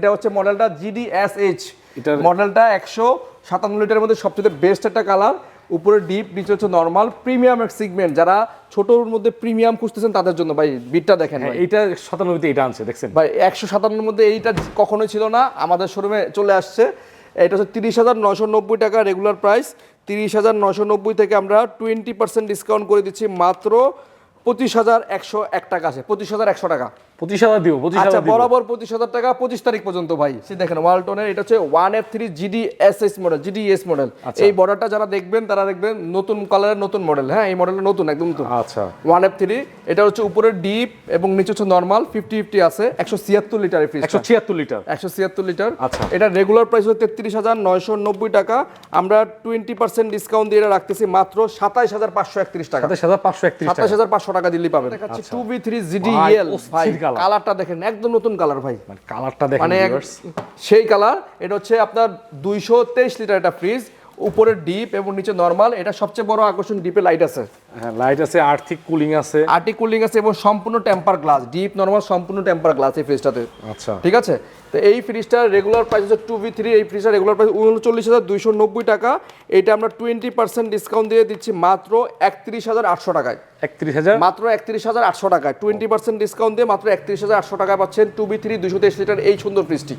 এটা হচ্ছে মডেলটা GDSH, এটার মডেলটা 157 লিটারের মধ্যে সবচেয়ে বেস্ট একটা কালার। উপরে ডিপ, নিচে হচ্ছে নরমাল, প্রিমিয়াম এক সিগমেন্ট। যারা ছোটর মধ্যে প্রিমিয়াম খুঁজতেছেন তাদের জন্য ভাই বিটটা দেখেন ভাই। এইটা 97 এটা আনছে দেখছেন ভাই 157 মধ্যে এইটা কখনোই ছিল না, আমাদের শোরুমে চলে আসছে। এটা হচ্ছে 30,990 টাকা রেগুলার প্রাইস। 30,990 থেকে আমরা 20% ডিসকাউন্ট করে দিচ্ছি মাত্র 25,101 টাকা আছে, 25,100 টাকা। 25,000 দিব, 25,000 আচ্ছা দিব। বরাবর 25,000 টাকা 25 তারিখ পর্যন্ত ভাই। দেখেন ওয়ালটনের এটা হচ্ছে 1F3 GDSS model, GDS model. এই বর্ডারটা যারা দেখবেন তারা দেখবেন নতুন কালারের নতুন মডেল। হ্যাঁ, এই মডেলটা নতুন, একদম নতুন। আচ্ছা 1F3 এটা হচ্ছে উপরে ডিপ এবং নিচে হচ্ছে নরমাল, 50-50 আছে। 176 লিটার এই ফ্রিজ, 176 লিটার। 176 লিটার। আচ্ছা। এটা রেগুলার প্রাইস হচ্ছে 33,990 টাকা। আমরা 20% ডিসকাউন্ট দিয়ে এটা রাখতেছি মাত্র 27,531 টাকা। 27,531 টাকা। 27,500 টাকা দিলেই পাবেন। দেখাচ্ছি 2B3 GDEL ভাই, কালার। কালারটা দেখেন একদম নতুন কালার ভাই, মানে কালারটা দেখেন মানে ভিউয়ার্স। সেই কালার। এটা হচ্ছে আপনার 223 লিটার একটা ফ্রিজ, উপরে ডিপ এবং নিচে নরমাল। এটা সবচেয়ে বড় আকর্ষণ, ডিপে লাইট আছে, হ্যাঁ লাইট আছে, আর্থিক কুলিং আছে। আর্টিক কুলিং আছে এবং সম্পূর্ণ টেম্পার গ্লাস। ডিপ নরমাল সম্পূর্ণ টেম্পার গ্লাস এই ফ্রিজটাতে। আচ্ছা ঠিক আছে, তো এই ফ্রিজটার রেগুলার প্রাইস হচ্ছে 2B3, এই ফ্রিজটার রেগুলার প্রাইস 39,290 টাকা। এটা আমরা 20% ডিসকাউন্ট দিয়ে দিচ্ছি মাত্র 31,800 টাকায়। 31,000 মাত্র 31,800 টাকায় 20% ডিসকাউন্ট দিয়ে মাত্র 31,800 টাকায় পাচ্ছেন 2B3 223 লিটার এই সুন্দর ফ্রিজটি।